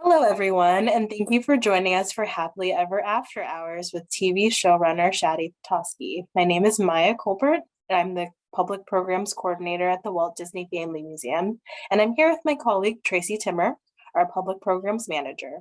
Hello, everyone, and thank you for joining us for Happily Ever After Hours with TV showrunner Shadi Petosky. My name is Maya Colbert, and I'm the Public Programs Coordinator at the Walt Disney Family Museum, and I'm here with my colleague Tracy Timmer, our Public Programs Manager.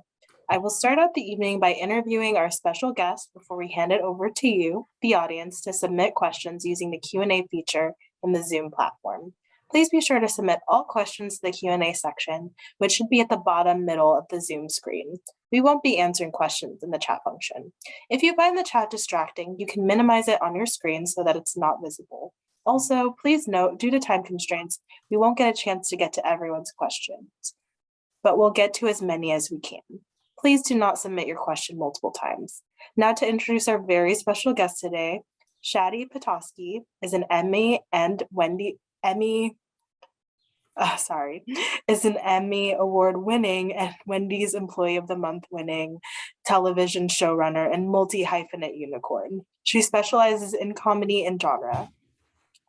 I will start out the evening by interviewing our special guest before we hand it over to you, the audience, to submit questions using the Q&A feature in the Zoom platform. Please be sure to submit all questions to the Q&A section, which should be at the bottom middle of the Zoom screen. We won't be answering questions in the chat function. If you find the chat distracting, you can minimize it on your screen so that it's not visible. Also, please note, due to time constraints, we won't get a chance to get to everyone's questions, but we'll get to as many as we can. Please do not submit your question multiple times. Now to introduce our very special guest today, Shadi Petosky is an Emmy Award winning and Wendy's Employee of the Month winning television showrunner and multi-hyphenate unicorn. She specializes in comedy and genre.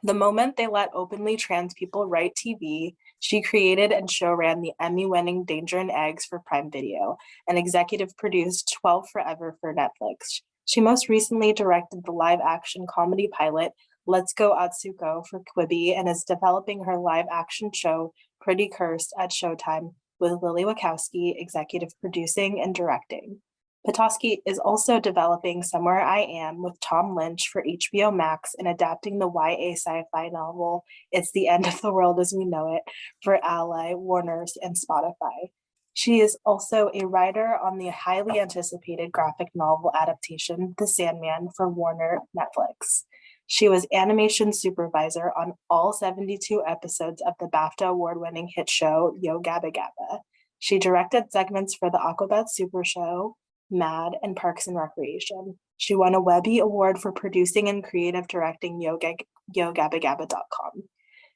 The moment they let openly trans people write TV, she created and show-ran the Emmy-winning Danger and Eggs for Prime Video and executive produced 12 Forever for Netflix. She most recently directed the live-action comedy pilot Let's Go Atsuko for Quibi and is developing her live-action show Pretty Cursed at Showtime with Lily Wachowski executive producing and directing. Petosky is also developing Somewhere I Am with Tom Lynch for HBO Max and adapting the YA sci-fi novel It's the End of the World as We Know It for Ally, Warner's, and Spotify. She is also a writer on the highly anticipated graphic novel adaptation The Sandman for Warner Netflix. She was animation supervisor on all 72 episodes of the BAFTA award-winning hit show Yo Gabba Gabba. She directed segments for the Aquabat Super Show, Mad, and Parks and Recreation. She won a Webby Award for producing and creative directing YoGabbaGabba.com.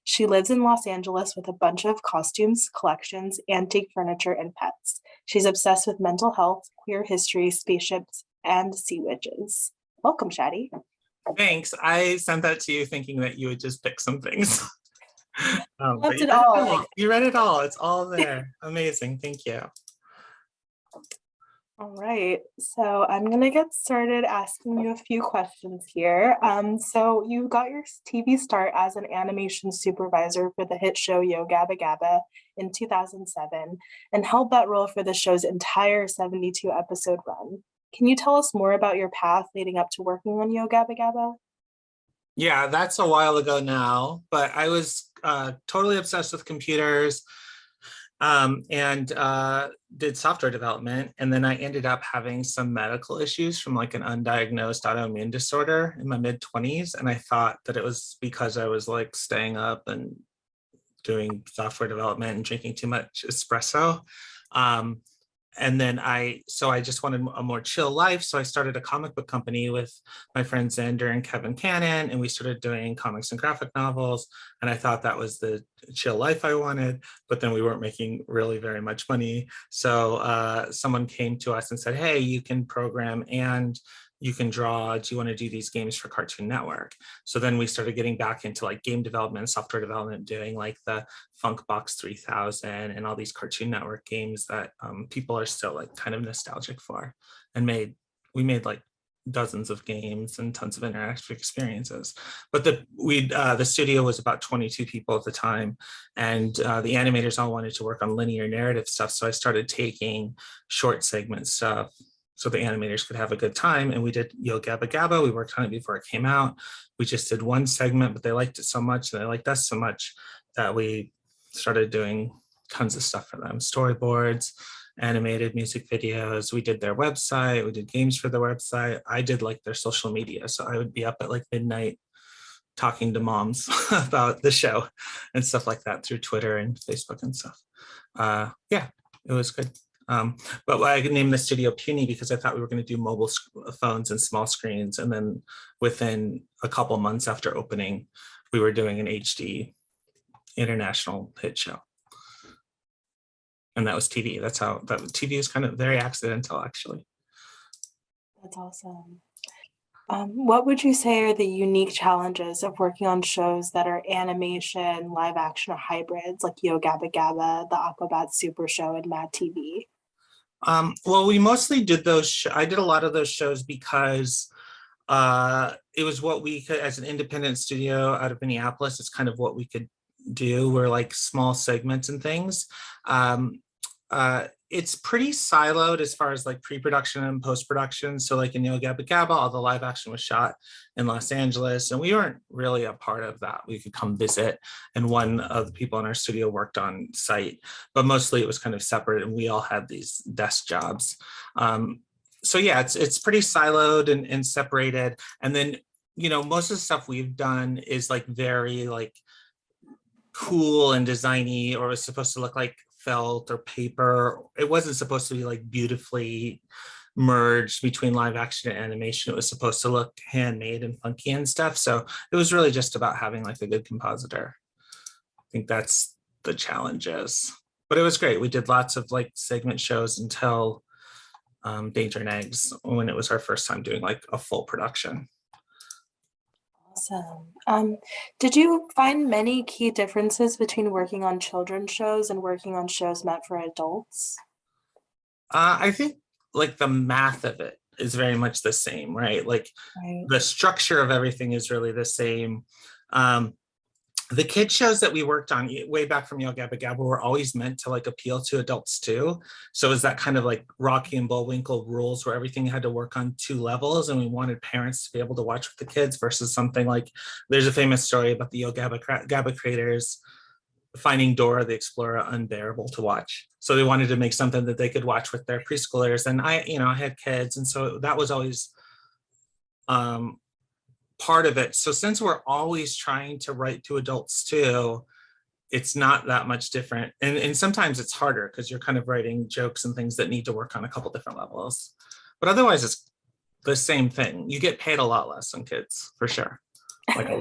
She lives in Los Angeles with a bunch of costumes, collections, antique furniture, and pets. She's obsessed with mental health, queer history, spaceships, and sea witches. Welcome, Shadi. Thanks. I sent that to you thinking that you would just pick some things. Left it all. You read it all. It's all there. Amazing. Thank you. All right, so I'm gonna get started asking you a few questions here. So you got your TV start as an animation supervisor for the hit show Yo Gabba Gabba in 2007 and held that role for the show's entire 72 episode run. Can you tell us more about your path leading up to working on Yo Gabba Gabba? Yeah, that's a while ago now, but I was totally obsessed with computers and did software development. And then I ended up having some medical issues from like an undiagnosed autoimmune disorder in my mid-20s. And I thought that it was because I was like staying up and doing software development and drinking too much espresso. And then I just wanted a more chill life. So I started a comic book company with my friend Xander and Kevin Cannon, and we started doing comics and graphic novels. And I thought that was the chill life I wanted, but then we weren't making really very much money. So someone came to us and said, hey, you can program and you can draw. Do you want to do these games for Cartoon Network? So then we started getting back into like game development, software development, doing like the Funkbox 3000 and all these Cartoon Network games that people are still like kind of nostalgic for. And we made like dozens of games and tons of interactive experiences. But the studio was about 22 people at the time, and the animators all wanted to work on linear narrative stuff. So I started taking short segment stuff so the animators could have a good time. And we did Yo Gabba Gabba. We worked on it before it came out. We just did one segment, but they liked it so much and they liked us so much that we started doing tons of stuff for them. Storyboards, animated music videos. We did their website. We did games for their website. I did like their social media. So I would be up at like midnight talking to moms about the show and stuff like that through Twitter and Facebook and stuff. Yeah, it was good. But I named the studio Puny because I thought we were going to do mobile phones and small screens. And then within a couple months after opening, we were doing an HD international hit show. And that was TV. That's how that TV is kind of very accidental, actually. That's awesome. What would you say are the unique challenges of working on shows that are animation, live action, or hybrids like Yo Gabba Gabba, the Aquabat Super Show, and Mad TV? Well, we mostly did I did a lot of those shows because it was what we could, as an independent studio out of Minneapolis, it's kind of what we could do. We're like small segments and things. Um, it's pretty siloed as far as like pre-production and post-production. So like in Yo Gabba Gabba, all the live action was shot in Los Angeles, and we weren't really a part of that. We could come visit, and one of the people in our studio worked on site, but mostly it was kind of separate, and we all had these desk jobs. So yeah, it's pretty siloed and separated. And then, most of the stuff we've done is like very like cool and designy, or was supposed to look like felt or paper. It wasn't supposed to be like beautifully merged between live action and animation. It was supposed to look handmade and funky and stuff. So it was really just about having like a good compositor. I think that's the challenges. But it was great. We did lots of like segment shows until Danger and Eggs, when it was our first time doing like a full production. Awesome. Did you find many key differences between working on children's shows and working on shows meant for adults? I think like the math of it is very much the same, right? Like Right. the structure of everything is really the same. The kid shows that we worked on way back from Yo Gabba Gabba were always meant to like appeal to adults too. So it was that kind of like Rocky and Bullwinkle rules where everything had to work on two levels, and we wanted parents to be able to watch with the kids versus something like, there's a famous story about the Yo Gabba Gabba creators finding Dora the Explorer unbearable to watch. So they wanted to make something that they could watch with their preschoolers. And I had kids, and so that was always part of it. So since we're always trying to write to adults too, it's not that much different. And sometimes it's harder because you're kind of writing jokes and things that need to work on a couple different levels. But otherwise, it's the same thing. You get paid a lot less on kids, for sure. Like a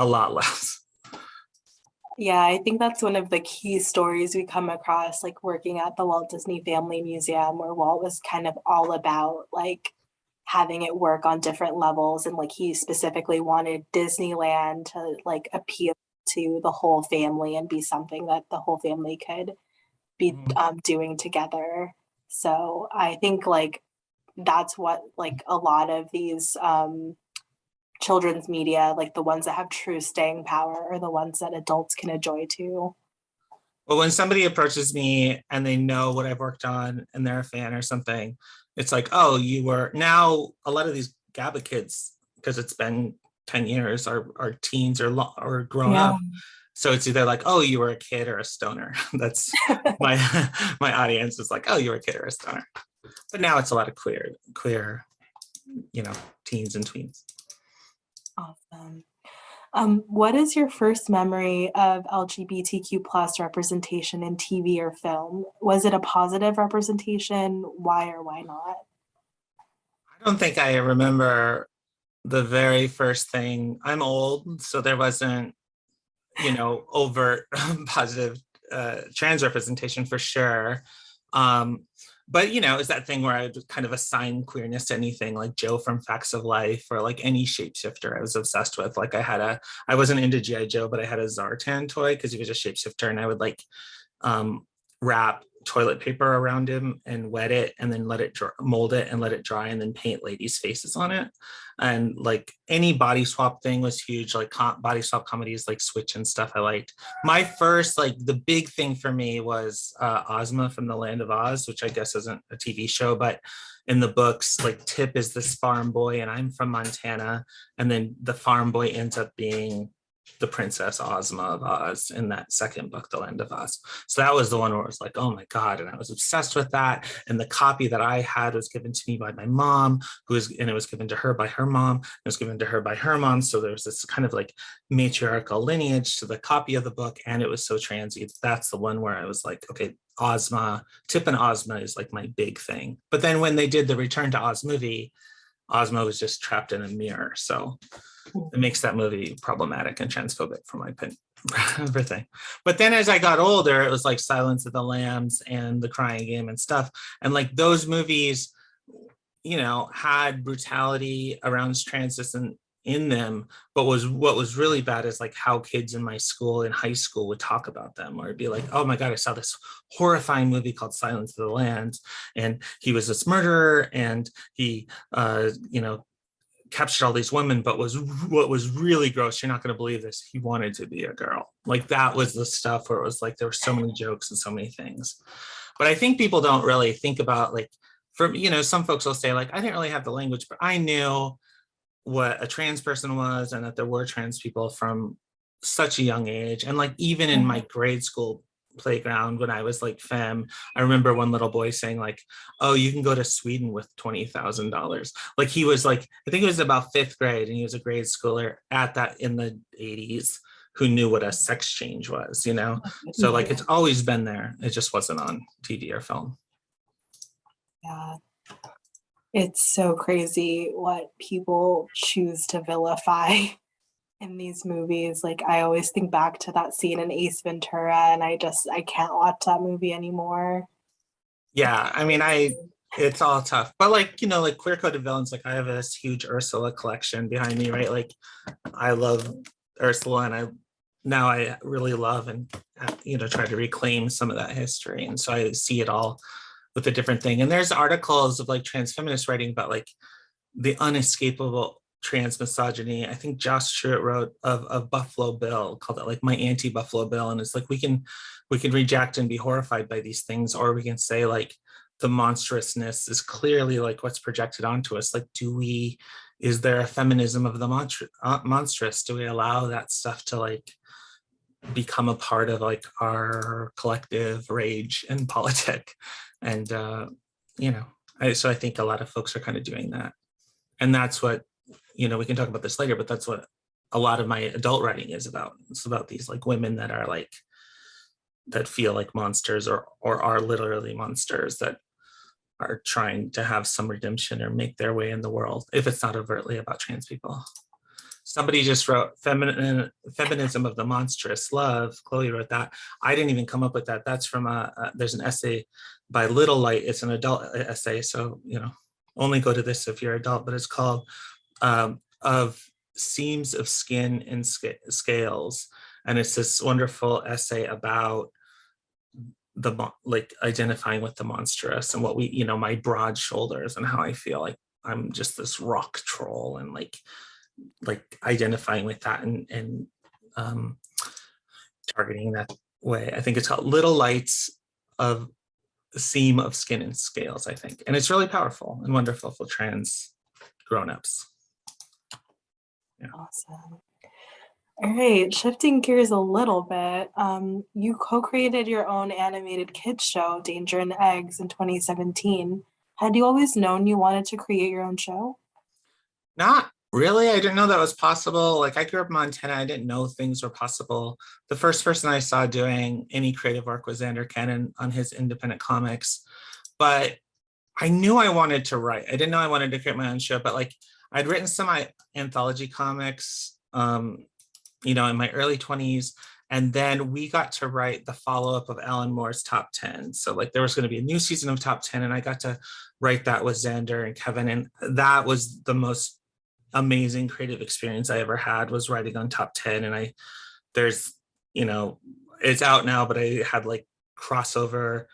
lot less. Yeah, I think that's one of the key stories we come across, like working at the Walt Disney Family Museum, where Walt was kind of all about like having it work on different levels. And like he specifically wanted Disneyland to like appeal to the whole family and be something that the whole family could be doing together. So I think like that's what like a lot of these children's media, like the ones that have true staying power, are the ones that adults can enjoy too. Well, when somebody approaches me and they know what I've worked on and they're a fan or something, it's like, oh, you were. Now a lot of these GABA kids, because it's been 10 years, are teens or grown Yeah. up. So it's either like, oh, you were a kid or a stoner. That's my my audience is like, oh, you were a kid or a stoner. But now it's a lot of queer, teens and tweens. Awesome. What is your first memory of LGBTQ plus representation in TV or film? Was it a positive representation? Why or why not? I don't think I remember the very first thing. I'm old, so there wasn't, overt positive trans representation for sure. But it's that thing where I would kind of assign queerness to anything, like Joe from Facts of Life, or like any shapeshifter I was obsessed with. Like I wasn't into G.I. Joe, but I had a Zartan toy because he was a shapeshifter, and I would like wrap toilet paper around him and wet it, and then let it mold it and let it dry, and then paint ladies' faces on it. And like any body swap thing was huge, like body swap comedies like Switch and stuff I liked. My first, like the big thing for me was Ozma from the Land of Oz, which I guess isn't a TV show, but in the books, like Tip is this farm boy and I'm from Montana. And then the farm boy ends up being the Princess Ozma of Oz in that second book, The Land of Oz. So that was the one where it was like, oh my God. And I was obsessed with that. And the copy that I had was given to me by my mom, and it was given to her by her mom. It was given to her by her mom. So there was this kind of like matriarchal lineage to the copy of the book. And it was so transy. That's the one where I was like, okay, Ozma, Tip and Ozma is like my big thing. But then when they did the Return to Oz movie, Ozma was just trapped in a mirror. So it makes that movie problematic and transphobic for my opinion. Everything. But then as I got older, it was like Silence of the Lambs and The Crying Game and stuff. And like those movies, had brutality around transition, in them, but what was really bad is like how kids in my school in high school would talk about them, or it'd be like, oh my God, I saw this horrifying movie called Silence of the Lambs, and he was this murderer, and he captured all these women, but what was really gross, you're not going to believe this, he wanted to be a girl. Like that was the stuff where it was like there were so many jokes and so many things. But I think people don't really think about, like, for some folks will say like, I didn't really have the language, but I knew what a trans person was and that there were trans people from such a young age. And like even in my grade school playground when I was like femme, I remember one little boy saying like, oh, you can go to Sweden with $20,000. Like he was like, I think it was about 5th grade, and he was a grade schooler at that in the 80s who knew what a sex change was, So like it's always been there. It just wasn't on TV or film. Yeah. It's so crazy what people choose to vilify in these movies. Like I always think back to that scene in Ace Ventura, and I can't watch that movie anymore. Yeah, I mean, it's all tough, but like like queer coded villains, like I have this huge Ursula collection behind me, right? Like I love Ursula, and I really love and try to reclaim some of that history, and so I see it all with a different thing. And there's articles of like trans feminist writing about like the unescapable trans misogyny. I think Josh Truitt wrote of Buffalo Bill, called it like my anti-Buffalo Bill. And it's like we can reject and be horrified by these things, or we can say like the monstrousness is clearly like what's projected onto us. Like, is there a feminism of the monstrous? Do we allow that stuff to like become a part of like our collective rage and politic? And so I think a lot of folks are kind of doing that, and that's what we can talk about this later, but that's what a lot of my adult writing is about. It's about these like women that are like that feel like monsters, or are literally monsters, that are trying to have some redemption or make their way in the world, if it's not overtly about trans people. Somebody just wrote Feminism of the Monstrous Love. Chloe wrote that. I didn't even come up with that. That's from there's an essay by Little Light. It's an adult essay, so only go to this if you're adult, but it's called Of Seams of Skin and Scales. And it's this wonderful essay about like identifying with the monstrous, and what my broad shoulders, and how I feel like I'm just this rock troll, and like identifying with that, and targeting that way. I think it's called Little Lights of the Seam of Skin and Scales, I think. And it's really powerful and wonderful for trans grown-ups. Yeah. Awesome. All right, shifting gears a little bit, you co-created your own animated kids show, Danger and Eggs, in 2017. Had you always known you wanted to create your own show? Not really. I didn't know that was possible. Like I grew up in Montana. I didn't know things were possible. The first person I saw doing any creative work was Xander Cannon on his independent comics. But I knew I wanted to write. I didn't know I wanted to create my own show, but like I'd written some anthology comics, in my early 20s. And then we got to write the follow-up of Alan Moore's Top 10. So like there was going to be a new season of Top 10, and I got to write that with Xander and Kevin. And that was the most amazing creative experience I ever had, was writing on Top 10. And there's, it's out now, but I had like crossover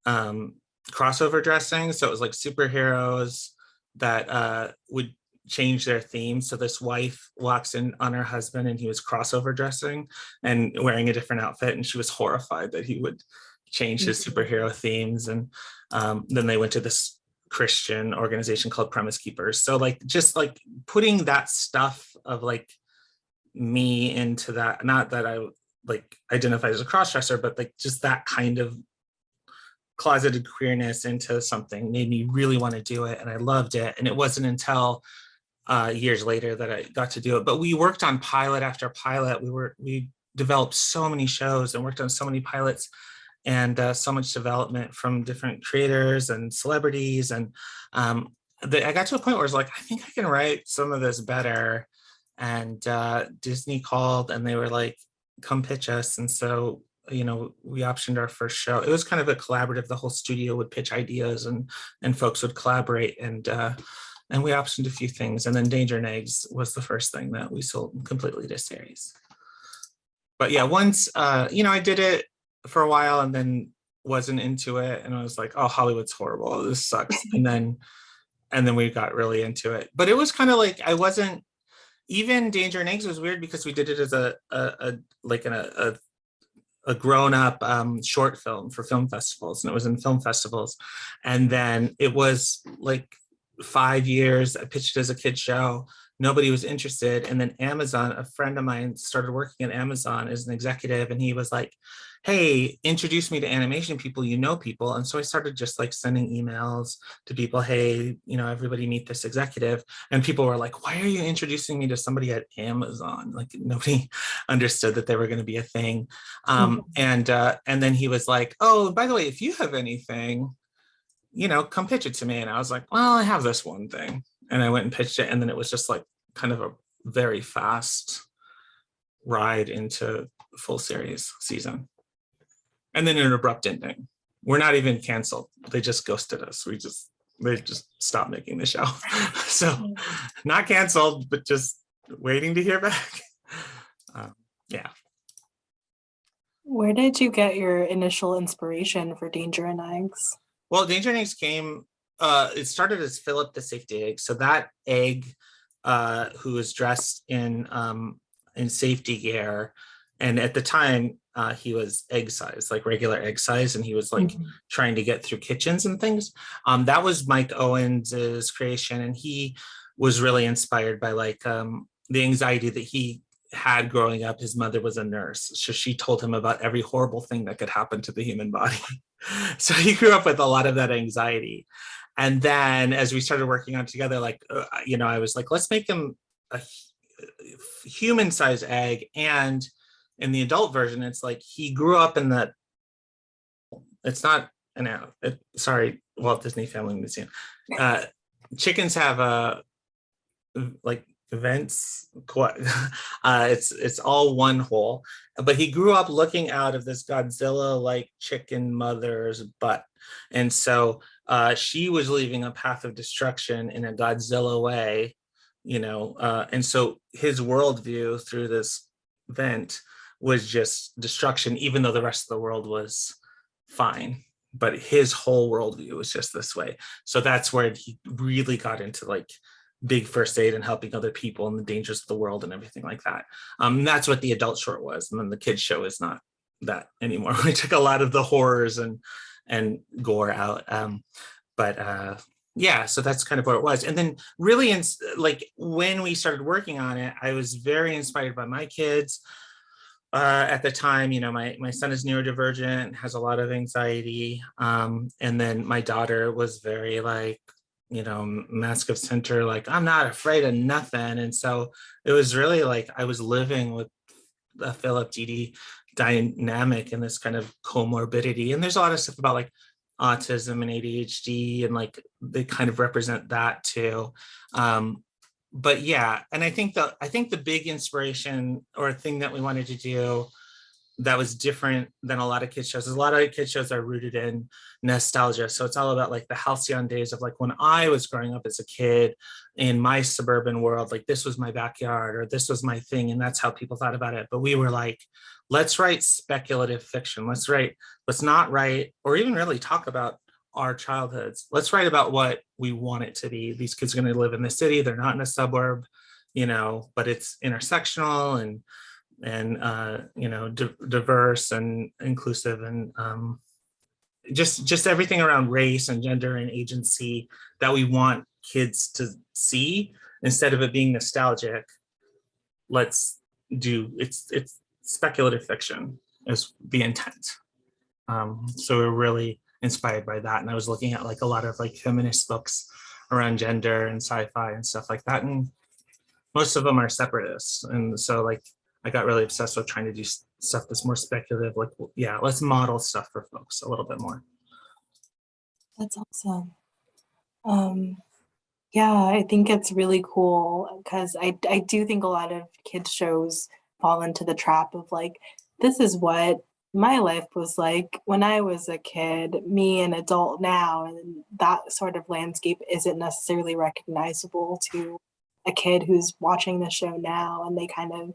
dressing. So it was like superheroes that would change their theme. So this wife walks in on her husband, and he was crossover dressing and wearing a different outfit, and she was horrified that he would change his superhero themes. And then they went to this Christian organization called Premise Keepers. So like just like putting that stuff of like me into that, not that I like identified as a crossdresser, but like just that kind of closeted queerness into something made me really want to do it, and I loved it. And it wasn't until years later that I got to do it. But we worked on pilot after pilot. We developed so many shows and worked on so many pilots, and so much development from different creators and celebrities. And I got to a point where I was like, I think I can write some of this better. And Disney called, and they were like, come pitch us. And so we optioned our first show. It was kind of a collaborative. The whole studio would pitch ideas, and folks would collaborate. And and we optioned a few things. And then Danger and Eggs was the first thing that we sold completely to series. But yeah, once, I did it for a while and then wasn't into it. And I was like, oh, Hollywood's horrible. This sucks. And then we got really into it. But it was kind of like, I wasn't, even Danger and Eggs was weird because we did it as a grown-up short film for film festivals, and it was in film festivals. And then it was like 5 years. I pitched it as a kid show. Nobody was interested. And then Amazon, a friend of mine started working at Amazon as an executive, and he was like, hey, introduce me to animation people, people. And so I started just like sending emails to people, hey, everybody meet this executive. And people were like, why are you introducing me to somebody at Amazon? Like nobody understood that they were going to be a thing. And then he was like, oh, by the way, if you have anything, come pitch it to me. And I was like, well, I have this one thing. And I went and pitched it. And then it was just like kind of a very fast ride into full series season. And then an abrupt ending. We're not even canceled. They just ghosted us. They just stopped making the show. So not canceled, but just waiting to hear back. Yeah. Where did you get your initial inspiration for Danger and Eggs? Well, Danger and Eggs came, it started as Philip the safety egg. So that egg, who was dressed in safety gear, and at the time he was egg size, like regular egg size, and he was like trying to get through kitchens and things. That was Mike Owens's creation, and he was really inspired by like the anxiety that he had growing up. His mother was a nurse, so she told him about every horrible thing that could happen to the human body. So he grew up with a lot of that anxiety. And then as we started working on it together, like, I was like, let's make him a human size egg. And in the adult version, it's like he grew up in that, it's not sorry, Walt Disney Family Museum. Chickens have like vents. It's all one hole, but he grew up looking out of this Godzilla-like chicken mother's butt, and so she was leaving a path of destruction in a Godzilla way, and so his worldview through this vent was just destruction, even though the rest of the world was fine. But his whole worldview was just this way. So that's where he really got into like big first aid and helping other people and the dangers of the world and everything like that. That's what the adult short was. And then the kids show is not that anymore. We took a lot of the horrors and gore out. Yeah, so that's kind of what it was. And then really like when we started working on it, I was very inspired by my kids. At the time, my son is neurodivergent, has a lot of anxiety. And then my daughter was very like, mask of center, like I'm not afraid of nothing. And so it was really like I was living with a Philip Didi dynamic and this kind of comorbidity. And there's a lot of stuff about like autism and ADHD, and like they kind of represent that too. But yeah, and I think the big inspiration or thing that we wanted to do that was different than a lot of kids shows. A lot of kids shows are rooted in nostalgia. So it's all about like the halcyon days of like when I was growing up as a kid in my suburban world, like this was my backyard or this was my thing. And that's how people thought about it. But we were like, let's write speculative fiction. Let's not write or even really talk about our childhoods. Let's write about what we want it to be. These kids are going to live in the city. They're not in a suburb, but it's intersectional and diverse and inclusive, and just everything around race and gender and agency that we want kids to see instead of it being nostalgic. Let's do it's speculative fiction is the intent. So we're really inspired by that, and I was looking at like a lot of like feminist books around gender and sci-fi and stuff like that, and most of them are separatists, and so like I got really obsessed with trying to do stuff that's more speculative. Like, yeah, let's model stuff for folks a little bit more. That's awesome. Yeah, I think it's really cool because I do think a lot of kids shows fall into the trap of like, this is what my life was like when I was a kid, me an adult now, and that sort of landscape isn't necessarily recognizable to a kid who's watching the show now. And they kind of,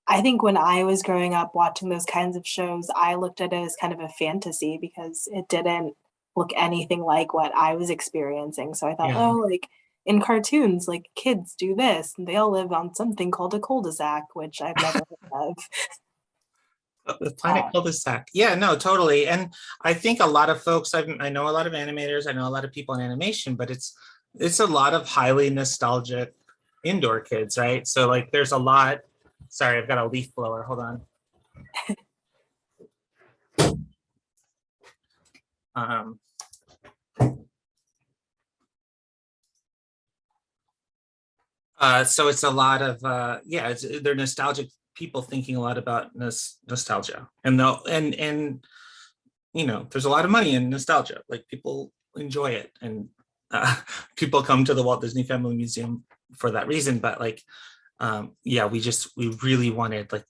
I think when I was growing up watching those kinds of shows, I looked at it as kind of a fantasy because it didn't look anything like what I was experiencing. So I thought, Yeah. oh, like in cartoons, like kids do this and they all live on something called a cul-de-sac, which I've never heard of. The planet cul-de-sac. Yeah, no, totally. And I think a lot of folks, I know a lot of animators, I know a lot of people in animation, but it's a lot of highly nostalgic indoor kids, right? So like there's a lot, sorry, I've got a leaf blower, hold on. Um, so it's a lot of yeah, they're nostalgic people thinking a lot about nostalgia, and you know, there's a lot of money in nostalgia. Like people enjoy it, and people come to the Walt Disney Family Museum for that reason. But like, yeah, we really wanted like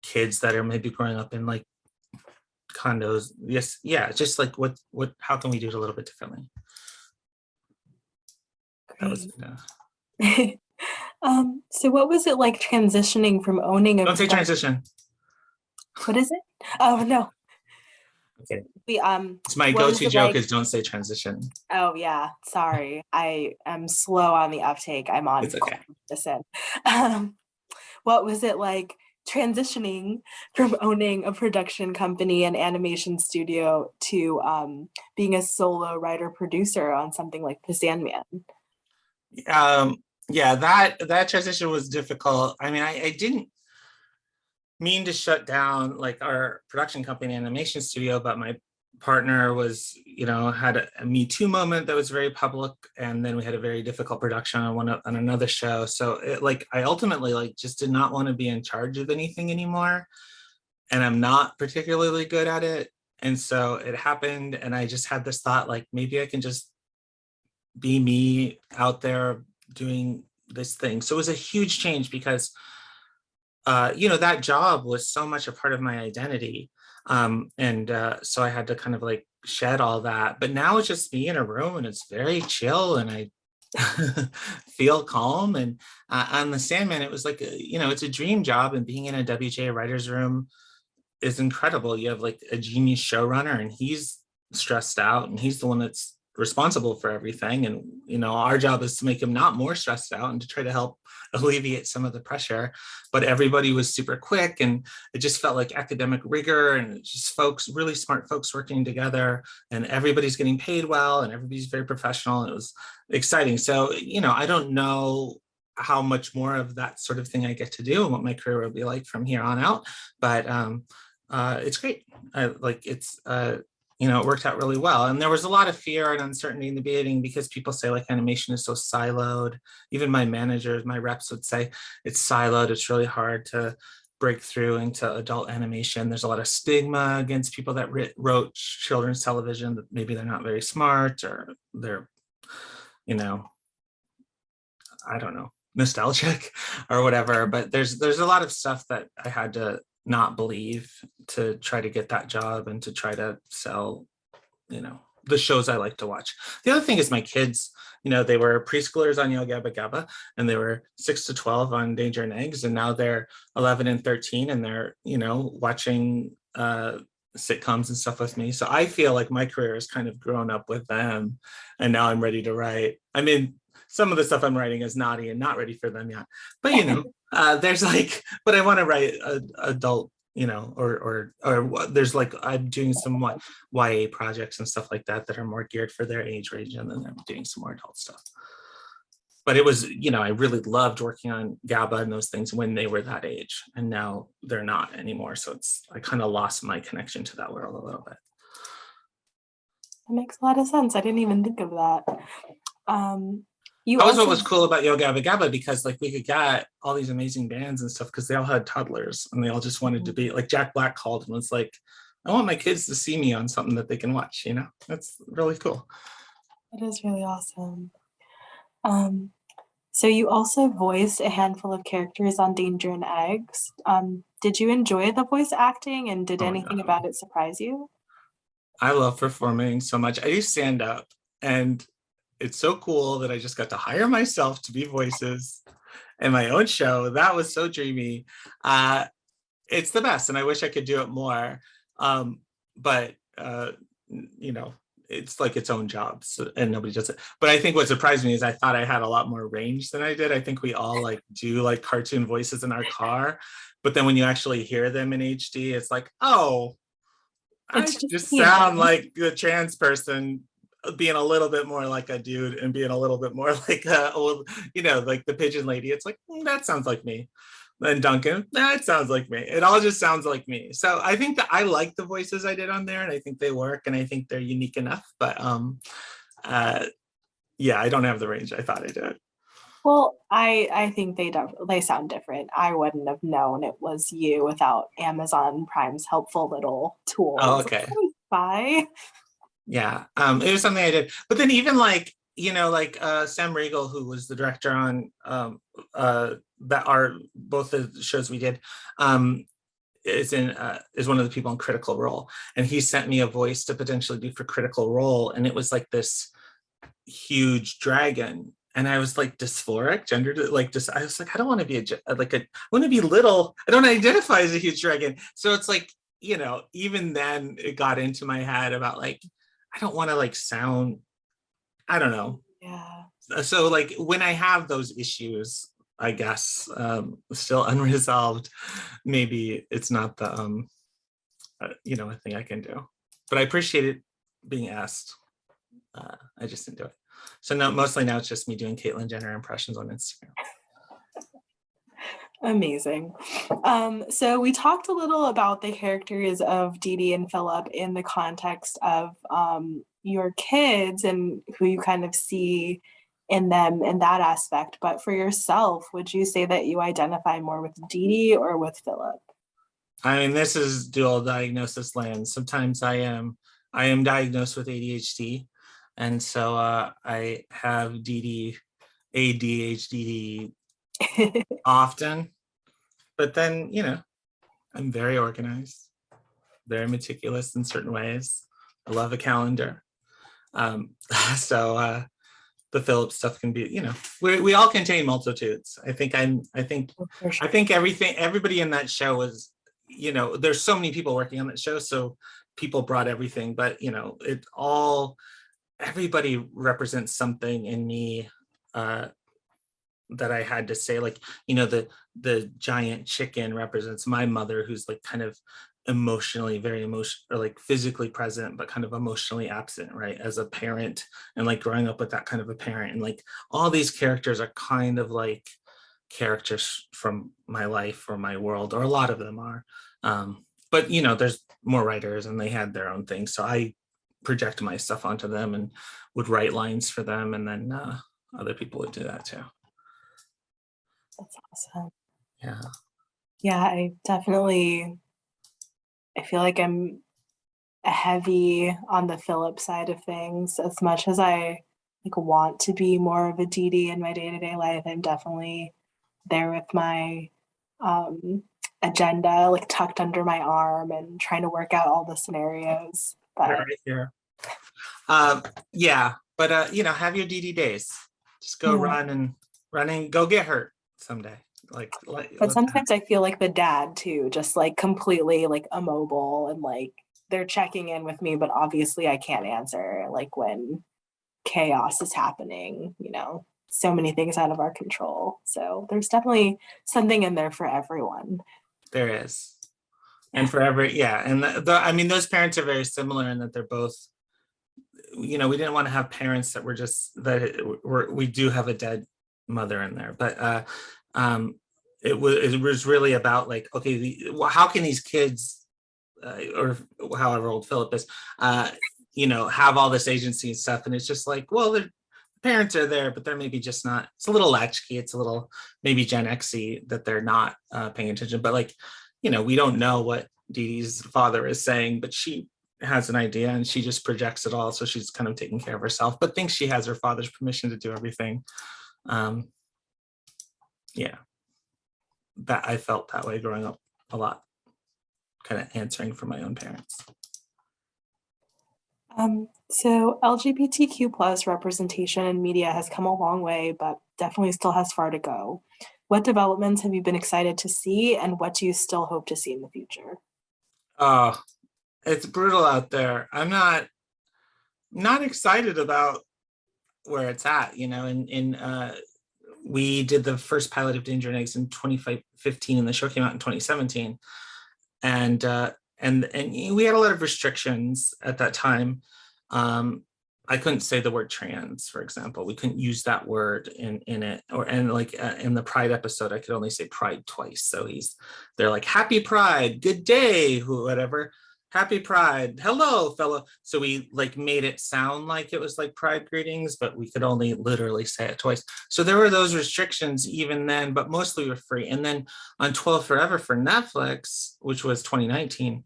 kids that are maybe growing up in like condos. Yes, yeah, just like how can we do it a little bit differently? That was So what was it like transitioning from owning a don't say production? transition. What is it? Oh no. Okay, We it's my what was go-to it joke like? is don't say transition. Oh yeah, sorry. I am slow on the uptake. I'm on It's okay. medicine. Um, what was it like transitioning from owning a production company and animation studio to being a solo writer producer on something like The Sandman? um yeah, that transition was difficult. I mean, I didn't mean to shut down like our production company animation studio, but my partner was, you know, had a Me Too moment that was very public, and then we had a very difficult production on another show. So it, like I ultimately like just did not want to be in charge of anything anymore, and I'm not particularly good at it. And so it happened, and I just had this thought like maybe I can just be me out there doing this thing. So it was a huge change because you know, that job was so much a part of my identity. And so I had to kind of like shed all that. But now it's just me in a room and it's very chill and I feel calm. And on The Sandman, it was like, you know, it's a dream job, and being in a WJ writer's room is incredible. You have like a genius showrunner and he's stressed out and he's the one that's responsible for everything. And, you know, our job is to make him not more stressed out and to try to help alleviate some of the pressure. But everybody was super quick and it just felt like academic rigor and just folks, really smart folks working together, and everybody's getting paid well and everybody's very professional. And it was exciting. So, you know, I don't know how much more of that sort of thing I get to do and what my career will be like from here on out. But it's great. Like it's you know, it worked out really well. And there was a lot of fear and uncertainty in the beginning because people say like animation is so siloed. Even my managers, my reps would say it's siloed. It's really hard to break through into adult animation. There's a lot of stigma against people that wrote children's television, that maybe they're not very smart or they're, you know, I don't know, nostalgic or whatever. But there's a lot of stuff that I had to not believe to try to get that job and to try to sell, you know, the shows I like to watch. The other thing is my kids, you know, they were preschoolers on Yo Gabba Gabba, and they were 6 to 12 on Danger and Eggs, and now they're 11 and 13, and they're, you know, watching sitcoms and stuff with me. So I feel like my career has kind of grown up with them, and now I'm ready to write. I mean, some of the stuff I'm writing is naughty and not ready for them yet, but you know, there's like, but I want to write adult, you know, or there's like I'm doing some YA projects and stuff like that that are more geared for their age range, and then I'm doing some more adult stuff. But it was, you know, I really loved working on GABA and those things when they were that age, and now they're not anymore. So it's, I kind of lost my connection to that world a little bit. That makes a lot of sense. I didn't even think of that. You That was also what was cool about Yo Gabba Gabba, because like we could get all these amazing bands and stuff because they all had toddlers and they all just wanted to be like, Jack Black called and was like, I want my kids to see me on something that they can watch, you know. That's really cool. It is really awesome. Um, So you also voiced a handful of characters on Danger and Eggs. Did you enjoy the voice acting and did Oh my anything God. about it surprise you? I love performing so much. I do stand up, and it's so cool that I just got to hire myself to be voices in my own show. That was so dreamy. It's the best, and I wish I could do it more. But you know, it's like its own job, so, and nobody does it. But I think what surprised me is I thought I had a lot more range than I did. I think we all like do like cartoon voices in our car, but then when you actually hear them in HD, it's like, oh, I It's just just sound human. like the trans person being a little bit more like a dude and being a little bit more like a old, like the pigeon lady. It's like, that sounds like me. And Duncan, that sounds like me. It all just sounds like me. So I think that I like the voices I did on there, and I think they work, and I think they're unique enough. But uh, yeah, I don't have the range I thought I did. Well, I think they sound different. I wouldn't have known it was you without Amazon Prime's helpful little Oh, tools. okay. Bye. Yeah, it was something I did. But then even like like Sam Riegel, who was the director on that are both the shows we did, is one of the people in Critical Role, and he sent me a voice to potentially do for Critical Role, and it was like this huge dragon. And I was like dysphoric, gendered, like just I was like, I don't want to be I want to be little. I don't identify as a huge dragon. So it's like, even then it got into my head about like, I don't want to like sound, I don't know. Yeah. So like when I have those issues, I guess still unresolved, maybe it's not the a thing I can do. But I appreciate it being asked. I just didn't do it. So now, mostly now it's just me doing Caitlyn Jenner impressions on Instagram. Amazing. So we talked a little about the characters of Dee Dee and Philip in the context of your kids and who you kind of see in them in that aspect. But for yourself, would you say that you identify more with Dee Dee or with Philip? I mean, this is dual diagnosis land. Sometimes I am diagnosed with ADHD, and so I have DD, ADHD often. But then, I'm very organized, very meticulous in certain ways. I love a calendar. Um, so the Phillips stuff can be, we all contain multitudes. For I sure. think everybody in that show was, there's so many people working on that show. So people brought everything, but everybody represents something in me that I had to say, like, the giant chicken represents my mother, who's like kind of emotionally very emotional, or like physically present but kind of emotionally absent, right, as a parent, and like growing up with that kind of a parent. And like all these characters are kind of like characters from my life or my world, or a lot of them are. But there's more writers and they had their own things, so I project my stuff onto them and would write lines for them, and then other people would do that too. That's awesome. Yeah. Yeah, I feel like I'm heavy on the Philip side of things. As much as I like want to be more of a Dee Dee in my day-to-day life, I'm definitely there with my um agenda like tucked under my arm and trying to work out all the scenarios. But Right here. Um, yeah, but have your DD days. Just go yeah. running, go get hurt someday. Like But sometimes I feel like the dad too, just like completely like immobile and like they're checking in with me, but obviously I can't answer like when chaos is happening, so many things out of our control. So there's definitely something in there for everyone. there is, and forever, yeah. And I mean, those parents are very similar in that they're both. We didn't want to have parents that were just we do have a dead mother in there, but it was really about like, okay, how can these kids or however old Philip is, have all this agency and stuff. And it's just like, well, the parents are there, but they're maybe just not, it's a little latchkey. It's a little maybe Gen Xy that they're not paying attention. But like, we don't know what Dee Dee's father is saying, but she has an idea and she just projects it all. So she's kind of taking care of herself, but thinks she has her father's permission to do everything. Um, yeah, that I felt that way growing up a lot, kind of answering for my own parents. So LGBTQ plus representation in media has come a long way, but definitely still has far to go. What developments have you been excited to see, and what do you still hope to see in the future? Oh, it's brutal out there. I'm not excited about where it's at, you know. In we did the first pilot of Danger and Eggs in 2015, and the show came out in 2017, and and we had a lot of restrictions at that time. um I couldn't say the word trans, for example. We couldn't use that word in it, or and like in the Pride episode, I could only say Pride twice. So they're like, Happy Pride, good day, whatever. Happy Pride, hello, fellow. So we like made it sound like it was like Pride greetings, but we could only literally say it twice. So there were those restrictions even then, but mostly were free. And then on 12 Forever for Netflix, which was 2019,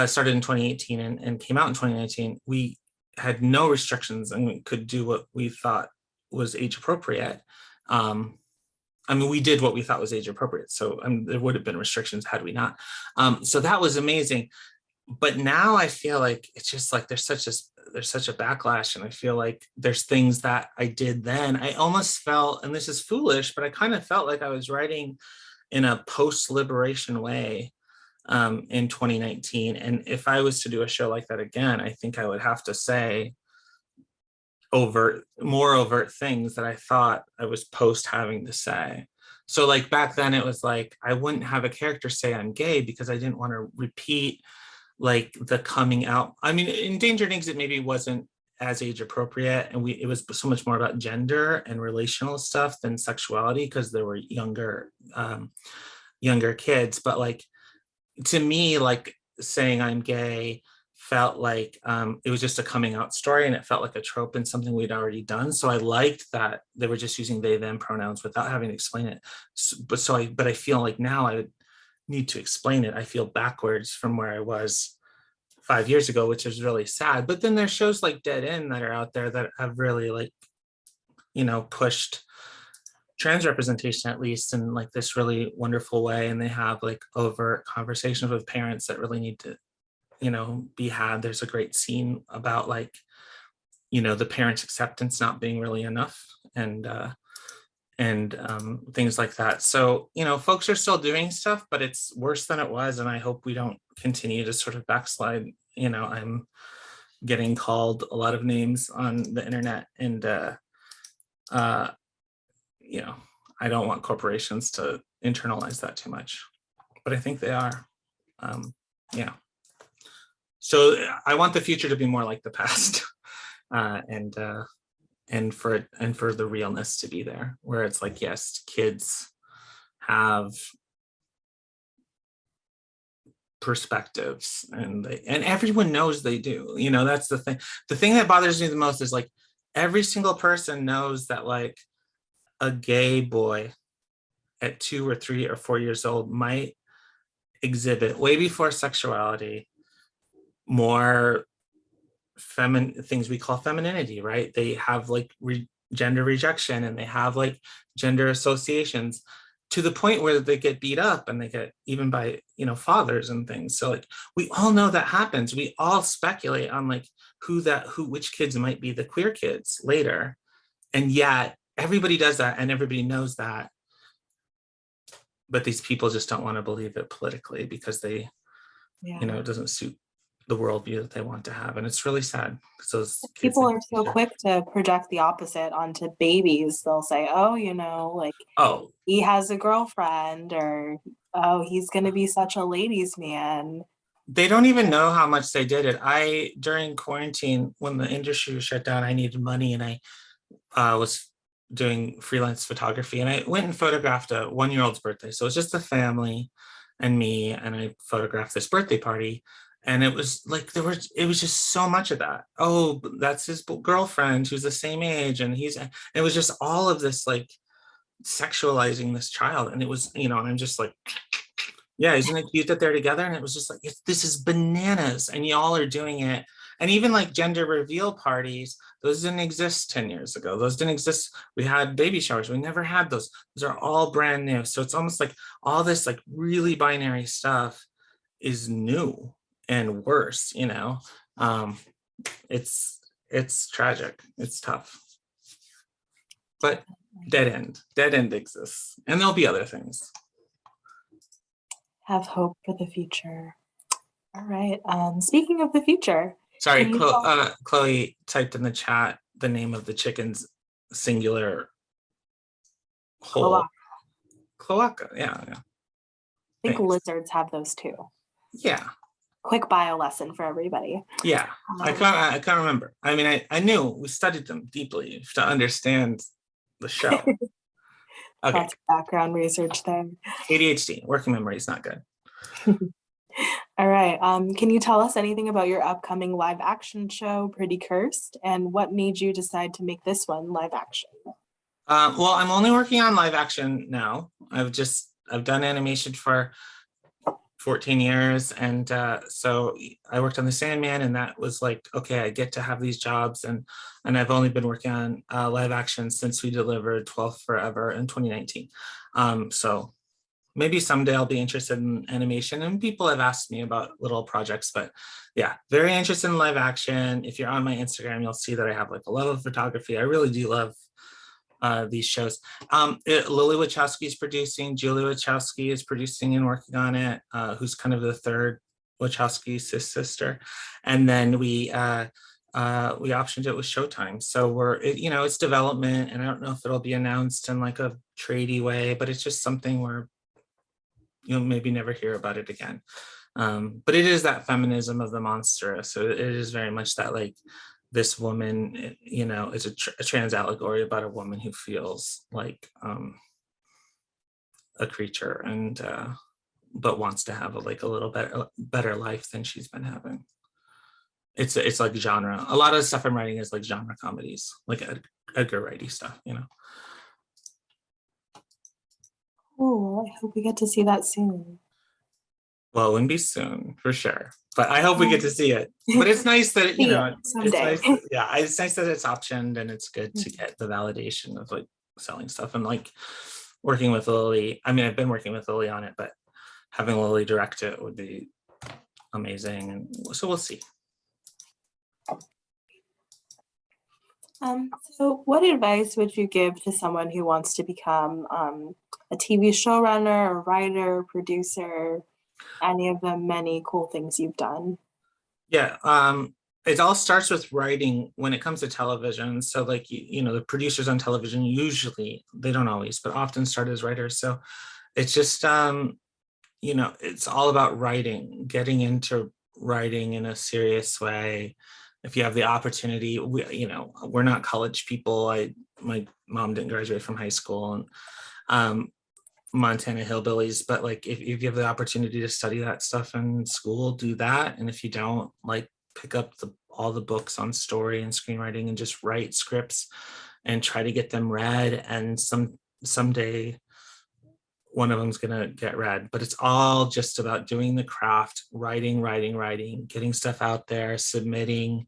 started in 2018 and came out in 2019, we had no restrictions and we could do what we thought was age appropriate. I mean, we did what we thought was age appropriate. So there would have been restrictions had we not. So that was amazing. But now I feel like it's just like there's such a backlash, and I feel like there's things that I did then. I almost felt, and this is foolish, but I kind of felt like I was writing in a post-liberation way in 2019. And if I was to do a show like that again, I think I would have to say more overt things that I thought I was post having to say. So like back then it was like I wouldn't have a character say I'm gay because I didn't want to repeat like the coming out. I mean, in Danger Eggs, it maybe wasn't as age appropriate, and it was so much more about gender and relational stuff than sexuality because there were younger kids. But like to me, like saying I'm gay felt like it was just a coming out story, and it felt like a trope and something we'd already done. So I liked that they were just using they them pronouns without having to explain it. But I feel like now I would need to explain it. I feel backwards from where I was 5 years ago, which is really sad. But then there's shows like Dead End that are out there that have really like, pushed trans representation, at least in like this really wonderful way. And they have like overt conversations with parents that really need to, be had. There's a great scene about like, the parents' acceptance not being really enough, and things like that. So, folks are still doing stuff, but it's worse than it was. And I hope we don't continue to sort of backslide. I'm getting called a lot of names on the internet, and, I don't want corporations to internalize that too much, but I think they are. Yeah. So I want the future to be more like the past, and for the realness to be there, where it's like, yes, kids have perspectives, and everyone knows they do. That's the thing. The thing that bothers me the most is like every single person knows that like a gay boy at 2 or 3 or 4 years old might exhibit way before sexuality more feminine things we call femininity, right? They have like gender rejection, and they have like gender associations to the point where they get beat up, and they get even by fathers and things. So like we all know that happens. We all speculate on like which kids might be the queer kids later, and yet everybody does that and everybody knows that, but these people just don't want to believe it politically because it doesn't suit the worldview that they want to have. And it's really sad. So People are so quick to project the opposite onto babies. They'll say, oh, like, oh, he has a girlfriend, or, oh, he's going to be such a ladies' man. They don't even know how much they did it. During quarantine, when the industry was shut down, I needed money, and I was doing freelance photography, and I went and photographed a 1-year-old's birthday. So it's just the family and me, and I photographed this birthday party. And it was like it was just so much of that. Oh, that's his girlfriend who's the same age, and it was just all of this like sexualizing this child. And it was, and I'm just like, yeah, isn't it cute that they're together? And it was just like, this is bananas, and y'all are doing it And even like gender reveal parties, those didn't exist 10 years ago. Those didn't exist. We had baby showers. We never had those. Those are all brand new. So it's almost like all this like really binary stuff is new and worse, you know. Um, it's tragic. It's tough. But dead end exists. And there'll be other things. Have hope for the future. All right. Speaking of the future, Sorry, can you tell Chloe typed in the chat the name of the chicken's singular hole. cloaca? Cloaca. Yeah, yeah. I think Thanks. lizards have those too. Yeah. Quick bio lesson for everybody. Yeah. I can't remember. I mean, I knew we studied them deeply to understand the show. Okay. Lots of background research there. ADHD, working memory is not good. All right. Can you tell us anything about your upcoming live action show, Pretty Cursed, and what made you decide to make this one live action? Well, I'm only working on live action now. I've done animation for 14 years, and so I worked on the Sandman, and that was like, okay, I get to have these jobs, and I've only been working on live action since we delivered 12 Forever in 2019. So maybe someday I'll be interested in animation, and people have asked me about little projects, but yeah, very interested in live action. If you're on my Instagram, you'll see that I have like a love of photography. I really do love these shows. Lily Wachowski is producing, Julie Wachowski is producing and working on it, who's kind of the third Wachowski sister. And then we optioned it with Showtime. So it's development, and I don't know if it'll be announced in like a tradey way, but it's just something where you'll maybe never hear about it again. But it is that feminism of the monstrous. So it is very much that like this woman, it's a trans allegory about a woman who feels like a creature and but wants to have a little better life than she's been having. It's like genre. A lot of the stuff I'm writing is like genre comedies, like Edgar Wrighty stuff, Cool. I hope we get to see that soon. Well, it wouldn't be soon for sure, but I hope we get to see it. But it's nice that someday. it's nice that it's optioned, and it's good to get the validation of like selling stuff and like working with Lily. I mean, I've been working with Lily on it, but having Lily direct it would be amazing, and so we'll see. So what advice would you give to someone who wants to become a TV showrunner, a writer, producer, any of the many cool things you've done? Yeah, it all starts with writing when it comes to television. So like, the producers on television, usually, they don't always, but often start as writers. So it's just, it's all about writing, getting into writing in a serious way. If you have the opportunity, we're not college people. My mom didn't graduate from high school, and Montana hillbillies, but like if you have the opportunity to study that stuff in school, do that. And if you don't, like pick up all the books on story and screenwriting and just write scripts and try to get them read. And someday one of them's gonna get read. But it's all just about doing the craft, writing, getting stuff out there, submitting.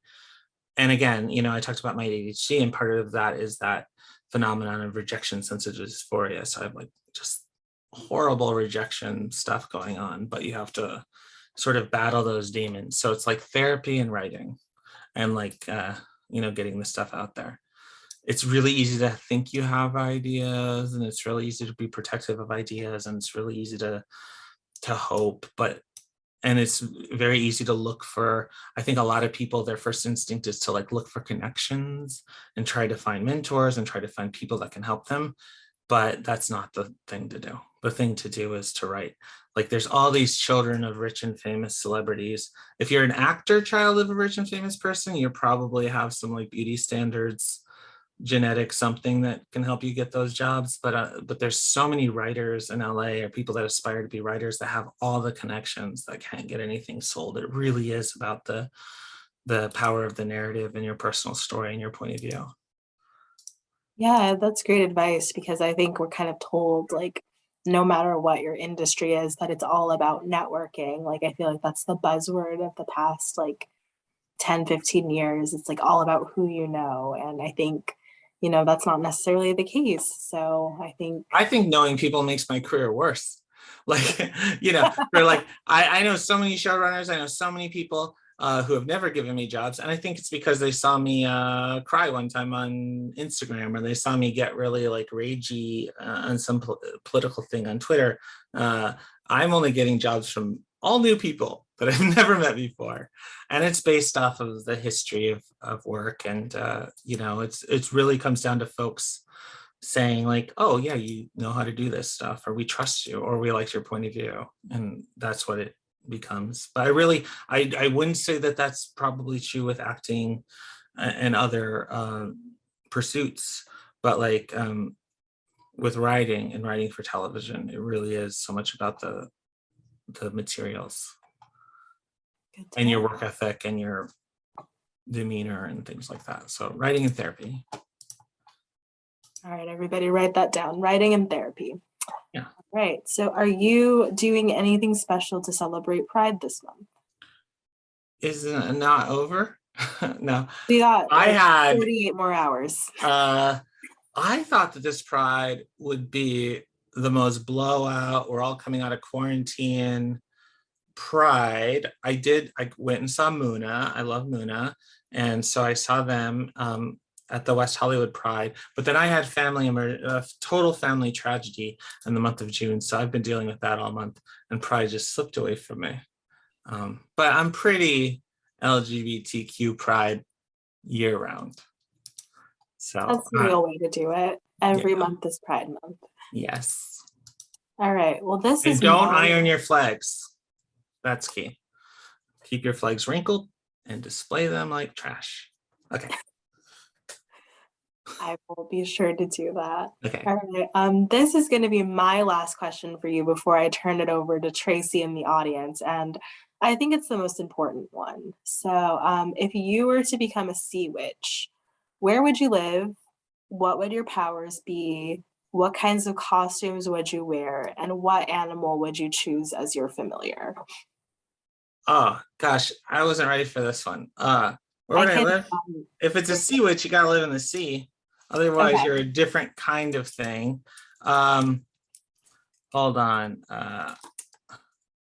And again, I talked about my ADHD, and part of that is that phenomenon of rejection sensitive dysphoria. So I have like just horrible rejection stuff going on, but you have to sort of battle those demons. So it's like therapy and writing, and like getting the stuff out there. It's really easy to think you have ideas, and it's really easy to be protective of ideas, and it's really easy to hope, and it's very easy to look for, I think a lot of people, their first instinct is to like look for connections and try to find mentors and try to find people that can help them. But that's not the thing to do. The thing to do is to write. Like there's all these children of rich and famous celebrities. If you're an actor child of a rich and famous person, you probably have some like beauty standards, genetic something that can help you get those jobs. But there's so many writers in LA, or people that aspire to be writers, that have all the connections that can't get anything sold. It really is about the power of the narrative and your personal story and your point of view. Yeah, that's great advice, because I think we're kind of told, like, no matter what your industry is, that it's all about networking. Like, I feel like that's the buzzword of the past, like, 10, 15 years, it's like all about who you know. And I think, that's not necessarily the case. So I think knowing people makes my career worse. Like, for like, I know so many showrunners, I know so many people who have never given me jobs. And I think it's because they saw me cry one time on Instagram, or they saw me get really like ragey on some political thing on Twitter. I'm only getting jobs from all new people that I've never met before. And it's based off of the history of work. And, it's really comes down to folks saying like, oh yeah, you know how to do this stuff, or we trust you, or we like your point of view. And that's what it becomes. But I wouldn't say that that's probably true with acting and other pursuits, but like with writing and writing for television, it really is so much about the materials and your work ethic and your demeanor and things like that. So writing and therapy. All right, everybody, write that down. Writing and therapy. Yeah. All right. So are you doing anything special to celebrate Pride this month? Isn't it not over? No. We got I had 48 more hours. I thought that this Pride would be the most blowout. We're all coming out of quarantine Pride. I went and saw Muna. I love Muna. And so I saw them at the West Hollywood Pride. But then I had total family tragedy in the month of June. So I've been dealing with that all month, and Pride just slipped away from me. But I'm pretty LGBTQ Pride year round. So that's the real way to do it. Every month is Pride Month. Yes. All right. Well, this and is don't iron your flags. That's key. Keep your flags wrinkled and display them like trash. Okay. I will be sure to do that. Okay. All right. This is going to be my last question for you before I turn it over to Tracy in the audience. And I think it's the most important one. So if you were to become a sea witch, where would you live? What would your powers be? What kinds of costumes would you wear? And what animal would you choose as your familiar? Oh gosh, I wasn't ready for this one. Where would I live? If it's a sea witch, you gotta live in the sea. Otherwise, you're a different kind of thing. Hold on.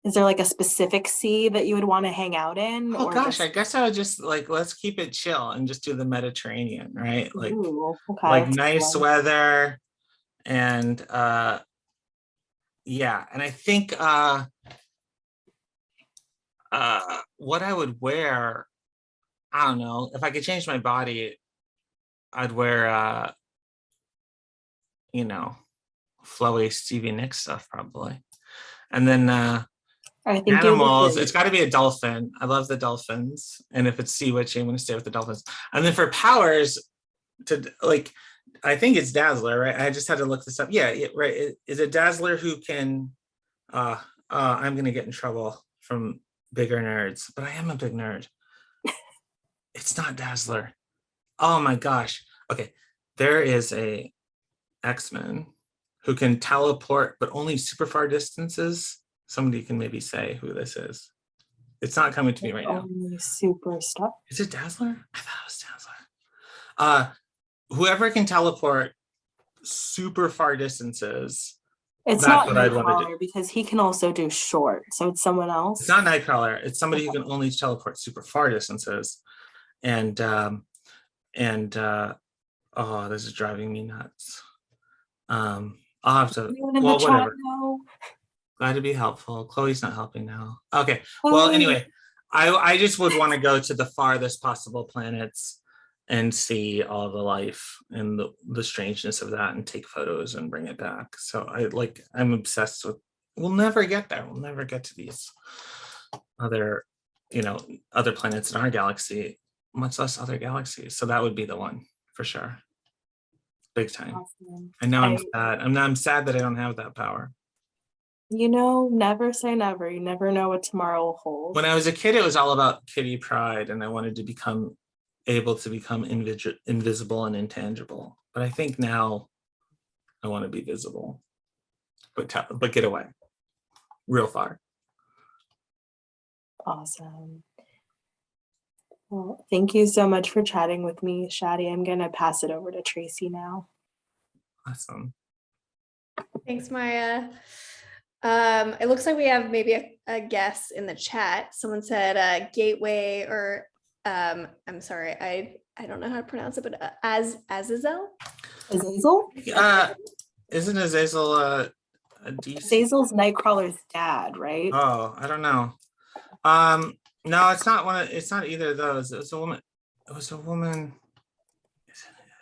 Is there like a specific sea that you would want to hang out in? Oh gosh, I guess I would just like, let's keep it chill and just do the Mediterranean, right? Like, like nice weather, and yeah. And I think what I would wear, I don't know. If I could change my body, I'd wear flowy Stevie Nicks stuff probably. And then I think animals, it's got to be a dolphin. I love the dolphins. And if it's sea witch, I'm going to stay with the dolphins. And then for powers, I think it's Dazzler, right? I just had to look this up. Yeah, right. Is it Dazzler who can, I'm going to get in trouble from bigger nerds, but I am a big nerd. It's not Dazzler. Oh my gosh. Okay. There is a X-Men who can teleport, but only super far distances. Somebody can maybe say who this is. It's not coming to me right now. Only super stuff. Is it Dazzler? I thought it was Dazzler. Whoever can teleport super far distances. It's not Nightcrawler because he can also do short. So it's someone else. It's not Nightcrawler. It's somebody who can only teleport super far distances. And oh, this is driving me nuts. I'll have to, well, whatever. Glad to be helpful. Chloe's not helping now. Okay. Well, anyway, I just would want to go to the farthest possible planets and see all the life and the strangeness of that and take photos and bring it back. So I'm obsessed with, we'll never get there. We'll never get to these other planets in our galaxy, much less other galaxies. So that would be the one for sure. Big time. Awesome. And now I'm sad. I'm sad that I don't have that power. Never say never. You never know what tomorrow will hold. When I was a kid, it was all about kitty pride, and I wanted to become able to become invisible and intangible. But I think now I want to be visible, but get away real far. Awesome. Well, thank you so much for chatting with me, Shadi. I'm gonna pass it over to Tracy now. Awesome. Thanks, Maya. It looks like we have maybe a guess in the chat. Someone said gateway, or I'm sorry, I don't know how to pronounce it, but Azazel? Azazel? Isn't Azazel a DC? Azazel's Nightcrawler's dad, right? Oh, I don't know. No, it's not one. It's not either of those. It was a woman. It was a woman.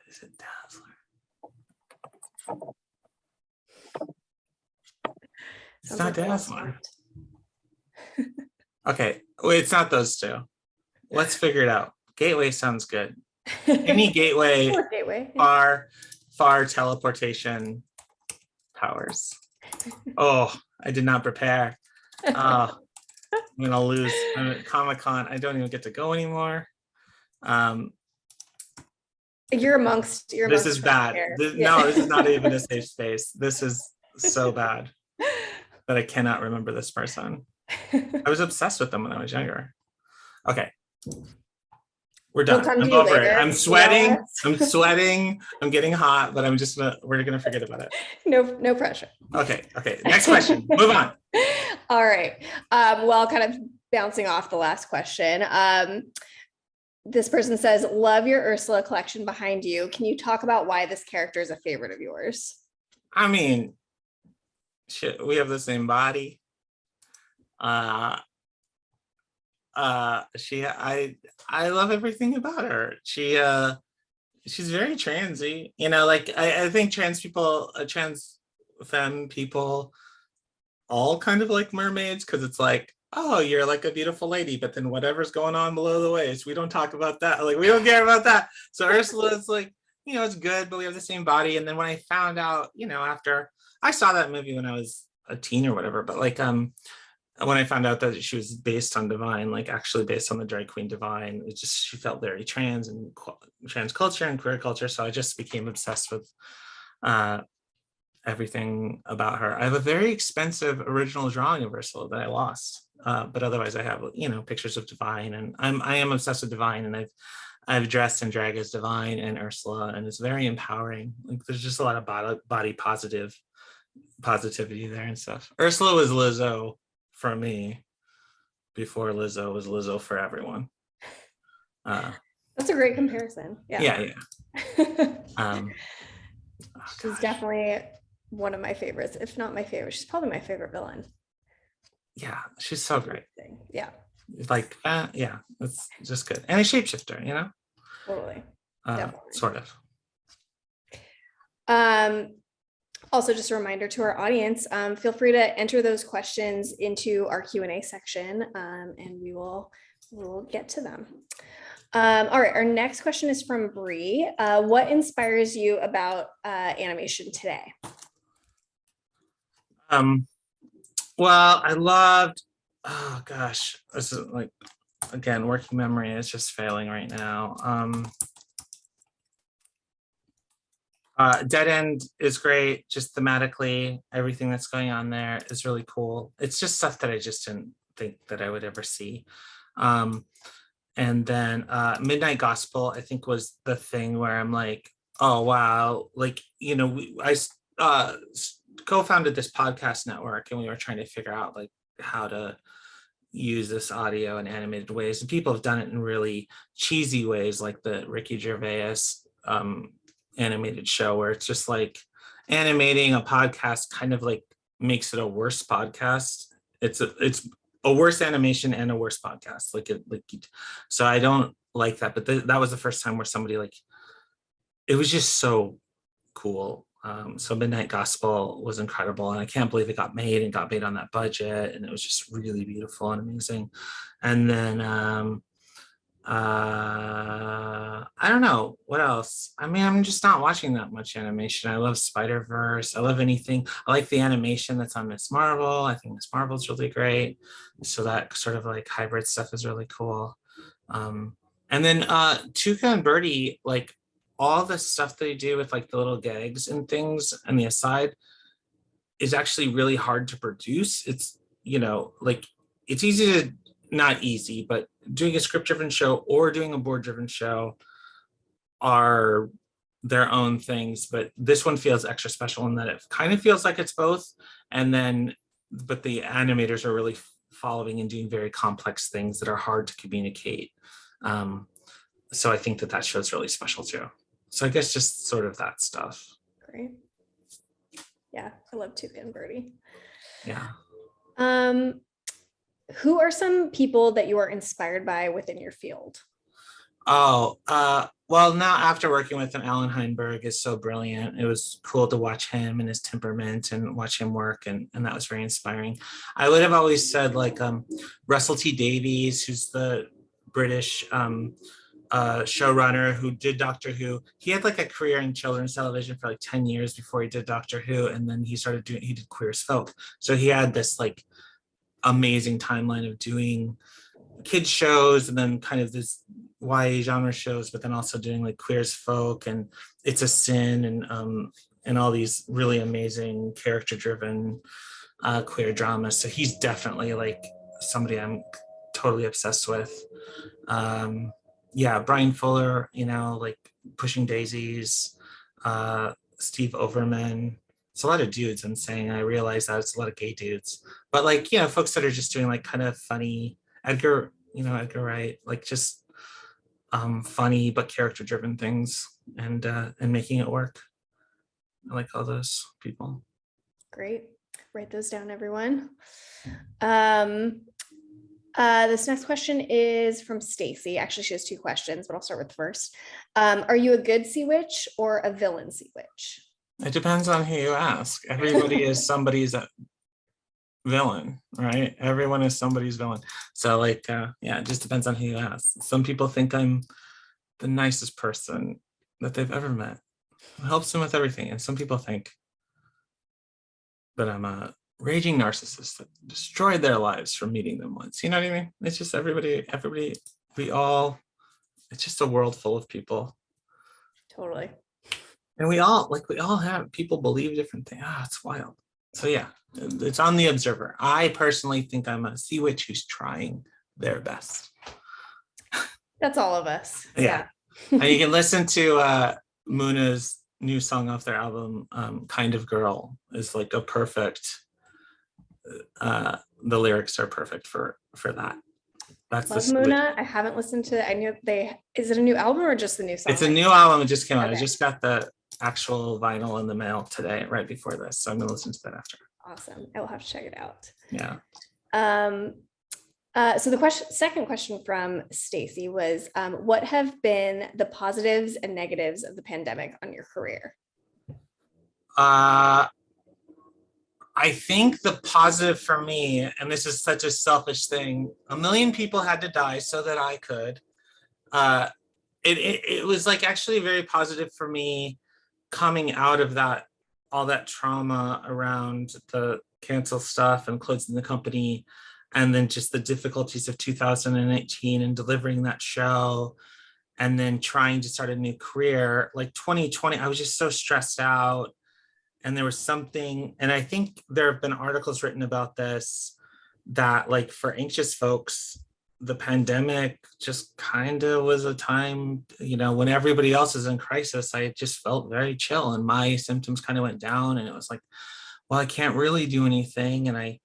Is it Dazzler? It's not Dazzler. Okay, wait, it's not those two. Let's figure it out. Gateway sounds good. Any gateway, far teleportation powers. Oh, I did not prepare. I'm gonna lose. I'm at Comic-Con. I don't even get to go anymore. You're amongst. This is bad. No, this is not even a safe space. This is so bad that I cannot remember this person. I was obsessed with them when I was younger. Okay. We're done. I'm over it. I'm sweating. I'm sweating. I'm getting hot, but we're gonna forget about it. No pressure. Okay. Next question. Move on. All right. Well, kind of bouncing off the last question. This person says, love your Ursula collection behind you. Can you talk about why this character is a favorite of yours? I mean, shit, we have the same body. I love everything about her. She's very transy, like I think trans people, trans femme people all kind of like mermaids, because it's like, oh, you're like a beautiful lady, but then whatever's going on below the waist, we don't talk about that. Like, we don't care about that. So Ursula is like, it's good, but we have the same body. And then when I found out, after I saw that movie when I was a teen or whatever, but like when I found out that she was based on Divine, like actually based on the drag queen Divine, she felt very trans and trans culture and queer culture. So I just became obsessed with everything about her. I have a very expensive original drawing of Ursula that I lost, but otherwise I have pictures of Divine, and I am obsessed with Divine, and I've dressed and drag as Divine and Ursula, and it's very empowering. Like, there's just a lot of body positivity there and stuff. Ursula was Lizzo for me before Lizzo was Lizzo for everyone. That's a great comparison. Yeah. She's definitely one of my favorites, if not my favorite. She's probably my favorite villain. Yeah, she's so great. Yeah. Like, yeah, it's just good. And a shapeshifter, Totally. Sort of. Also, just a reminder to our audience, feel free to enter those questions into our Q&A section, and we'll get to them. All right, our next question is from Bree. What inspires you about animation today? Well, I loved, oh gosh, this is like, again, working memory is just failing right now. Dead End is great, just thematically, everything that's going on there is really cool. It's just stuff that I just didn't think that I would ever see. And then Midnight Gospel, I think, was the thing where I'm like, oh wow, like, I co-founded this podcast network, and we were trying to figure out like how to use this audio in animated ways, and people have done it in really cheesy ways, like the Ricky Gervais animated show, where it's just like animating a podcast kind of like makes it a worse podcast. It's a worse animation and a worse podcast. So I don't like that, but that was the first time where somebody, like, it was just so cool. So Midnight Gospel was incredible, and I can't believe it got made on that budget, and it was just really beautiful and amazing. And then I don't know what else. I mean, I'm just not watching that much animation. I love Spider-Verse. I love anything. I like the animation that's on Miss Marvel. I think Miss Marvel's really great. So that sort of like hybrid stuff is really cool. And then Tuca and Birdie, like, all the stuff they do with like the little gags and things and the aside is actually really hard to produce. It's, like, it's easy to, not easy, but doing a script driven show or doing a board driven show are their own things, but this one feels extra special in that it kind of feels like it's both. And then, but the animators are really following and doing very complex things that are hard to communicate. So I think that show's really special too. So I guess just sort of that stuff. Great. Yeah, I love Tuca and Birdie. Yeah. Who are some people that you are inspired by within your field? Oh, well, now after working with him, Alan Heinberg is so brilliant. It was cool to watch him and his temperament and watch him work, and that was very inspiring. I would have always said like Russell T Davies, who's the British showrunner who did Doctor Who. He had like a career in children's television for like 10 years before he did Doctor Who, and then he did Queer as Folk. So he had this like amazing timeline of doing kids shows and then kind of this YA genre shows, but then also doing like Queer as Folk and It's a Sin and all these really amazing character driven queer dramas. So he's definitely like somebody I'm totally obsessed with. Yeah, Brian Fuller, you know, like Pushing Daisies, Steve Overman. It's a lot of dudes. I'm saying, I realize that it's a lot of gay dudes, but like, yeah, folks that are just doing like kind of funny, Edgar Wright, like just funny but character driven things and making it work. I like all those people. Great. Write those down, everyone. This next question is from Stacy. Actually, she has two questions, but I'll start with the first. Are you a good sea witch or a villain sea witch? It depends on who you ask. Everybody is somebody's villain, right? Everyone is somebody's villain. So like, yeah, it just depends on who you ask. Some people think I'm the nicest person that they've ever met. It helps them with everything. And some people think that I'm a raging narcissist that destroyed their lives from meeting them once. You know what I mean? It's just everybody, it's just a world full of people. Totally. And we all have people believe different things. It's wild. So yeah, it's on the observer. I personally think I'm a sea witch who's trying their best. That's all of us. Yeah. And you can listen to Muna's new song off their album, Kind of Girl, is like a perfect, the lyrics are perfect for that. That's Love Muna. I haven't listened to it. Is it a new album or just the new song? It's a new album. It just came out. Okay. I just got the actual vinyl in the mail today, right before this. So I'm gonna listen to that after. Awesome. I will have to check it out. Yeah. So the second question from Stacy was, what have been the positives and negatives of the pandemic on your career? I think the positive for me, and this is such a selfish thing, 1 million people had to die so that I could. It was like actually very positive for me coming out of that, all that trauma around the cancel stuff and closing the company, and then just the difficulties of 2018 and delivering that show, and then trying to start a new career. Like 2020, I was just so stressed out. And there was something, and I think there have been articles written about this, that like for anxious folks, the pandemic just kind of was a time, you know, when everybody else is in crisis, I just felt very chill and my symptoms kind of went down, and it was like, well, I can't really do anything, and I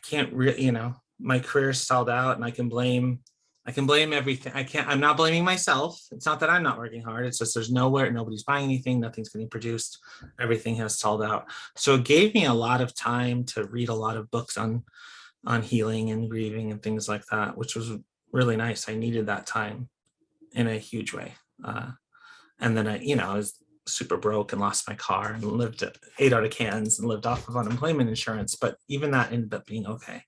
can't really, you know, my career stalled out, and I can blame everything. I'm not blaming myself. It's not that I'm not working hard. It's just nobody's buying anything, nothing's getting produced. Everything has stalled out. So it gave me a lot of time to read a lot of books on healing and grieving and things like that, which was really nice. I needed that time in a huge way. And then I was super broke and lost my car and ate out of cans and lived off of unemployment insurance. But even that ended up being okay.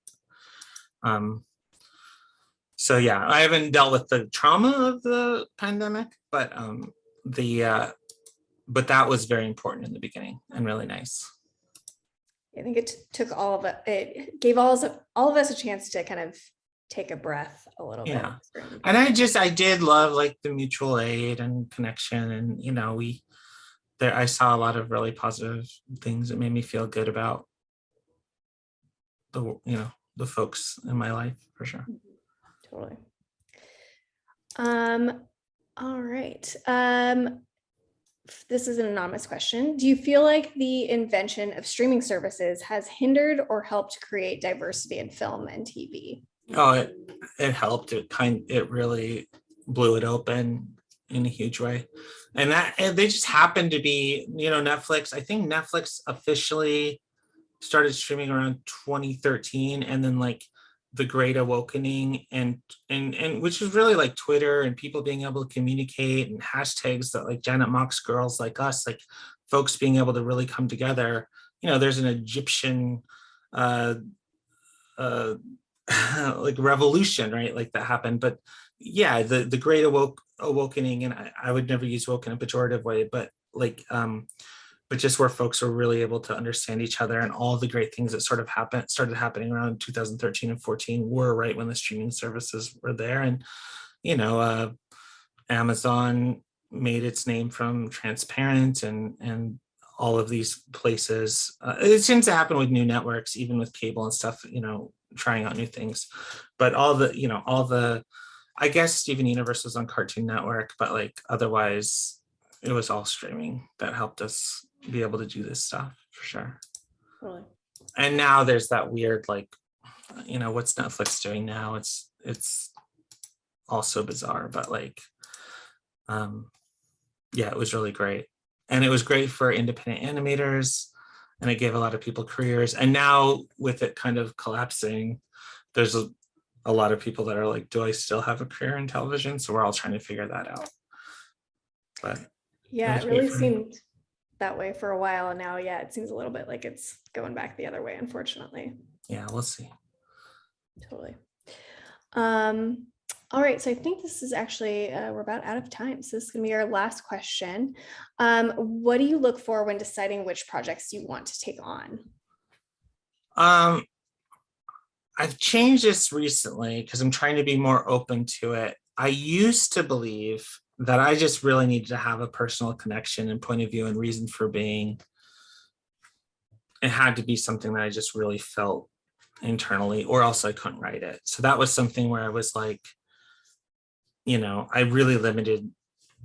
So yeah, I haven't dealt with the trauma of the pandemic, but that was very important in the beginning and really nice. I think it took all of it. It gave all of us a chance to kind of take a breath a little bit. And I did love like the mutual aid and connection, and you know, I saw a lot of really positive things that made me feel good about the folks in my life, for sure. Totally. All right. This is an anonymous question. Do you feel like the invention of streaming services has hindered or helped create diversity in film and TV? Oh, it helped. It really blew it open in a huge way. And they just happened to be, Netflix. I think Netflix officially started streaming around 2013, and then like the Great Awakening and which is really like Twitter and people being able to communicate and hashtags that like Janet Mock's Girls Like Us, like folks being able to really come together. There's an Egyptian like revolution, right? Like that happened. But yeah, the Great Awakening, and I would never use woke in a pejorative way, but like but just where folks were really able to understand each other, and all the great things that started happening around 2013 and 14 were right when the streaming services were there. And Amazon made its name from Transparent and all of these places. It seems to happen with new networks, even with cable and stuff, trying out new things. But all the I guess Steven Universe was on Cartoon Network, but like otherwise it was all streaming that helped us be able to do this stuff for sure. Really? And now there's that weird, like, what's Netflix doing now? It's also bizarre, but like, yeah, it was really great. And it was great for independent animators, and it gave a lot of people careers. And now with it kind of collapsing, there's a lot of people that are like, do I still have a career in television? So we're all trying to figure that out. But yeah, it really seemed that way for a while, and now it seems a little bit like it's going back the other way, unfortunately. Yeah, we'll see. Totally. All right, so I think this is actually we're about out of time, so this is gonna be our last question. What do you look for when deciding which projects you want to take on? I've changed this recently because I'm trying to be more open to it. I used to believe that I just really needed to have a personal connection and point of view and reason for being. It had to be something that I just really felt internally, or else I couldn't write it. So that was something where I was like, I really limited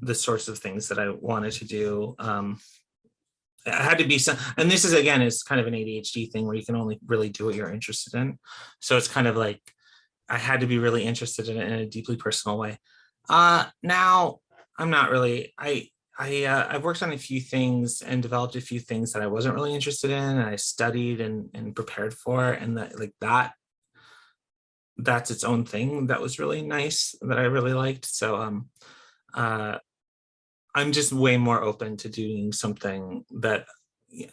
the sorts of things that I wanted to do. It had to be some, and this is, again, it's kind of an ADHD thing where you can only really do what you're interested in. So it's kind of like, I had to be really interested in it in a deeply personal way. Now I'm not really, I've worked on a few things and developed a few things that I wasn't really interested in, and I studied and prepared for, and that's its own thing that was really nice, that I really liked. So I'm just way more open to doing something that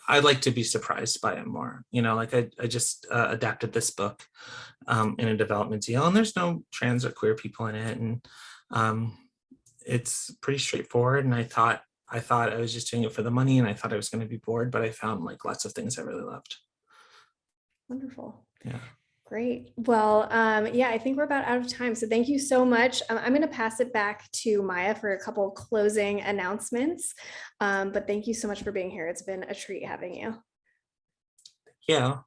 I'd like to be surprised by it more. Like I just adapted this book in a development deal, and there's no trans or queer people in it, and it's pretty straightforward. And I thought I was just doing it for the money, and I thought I was going to be bored, but I found like lots of things I really loved. Wonderful. Yeah. Great. Well, I think we're about out of time. So thank you so much. I'm going to pass it back to Maya for a couple closing announcements. But thank you so much for being here. It's been a treat having you. Yeah.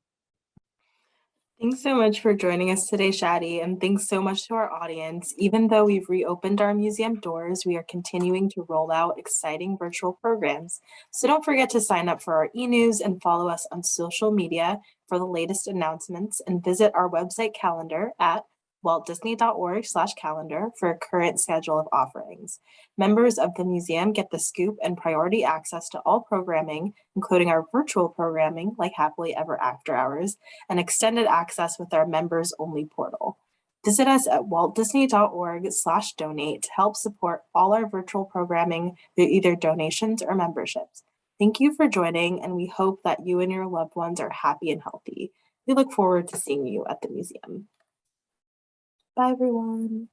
Thanks so much for joining us today, Shadi, and thanks so much to our audience. Even though we've reopened our museum doors, we are continuing to roll out exciting virtual programs. So don't forget to sign up for our e-news and follow us on social media for the latest announcements, and visit our website calendar at waltdisney.org/calendar for a current schedule of offerings. Members of the museum get the scoop and priority access to all programming, including our virtual programming like Happily Ever After Hours, and extended access with our members only portal. Visit us at waltdisney.org/donate to help support all our virtual programming through either donations or memberships. Thank you for joining, and we hope that you and your loved ones are happy and healthy. We look forward to seeing you at the museum. Bye, everyone.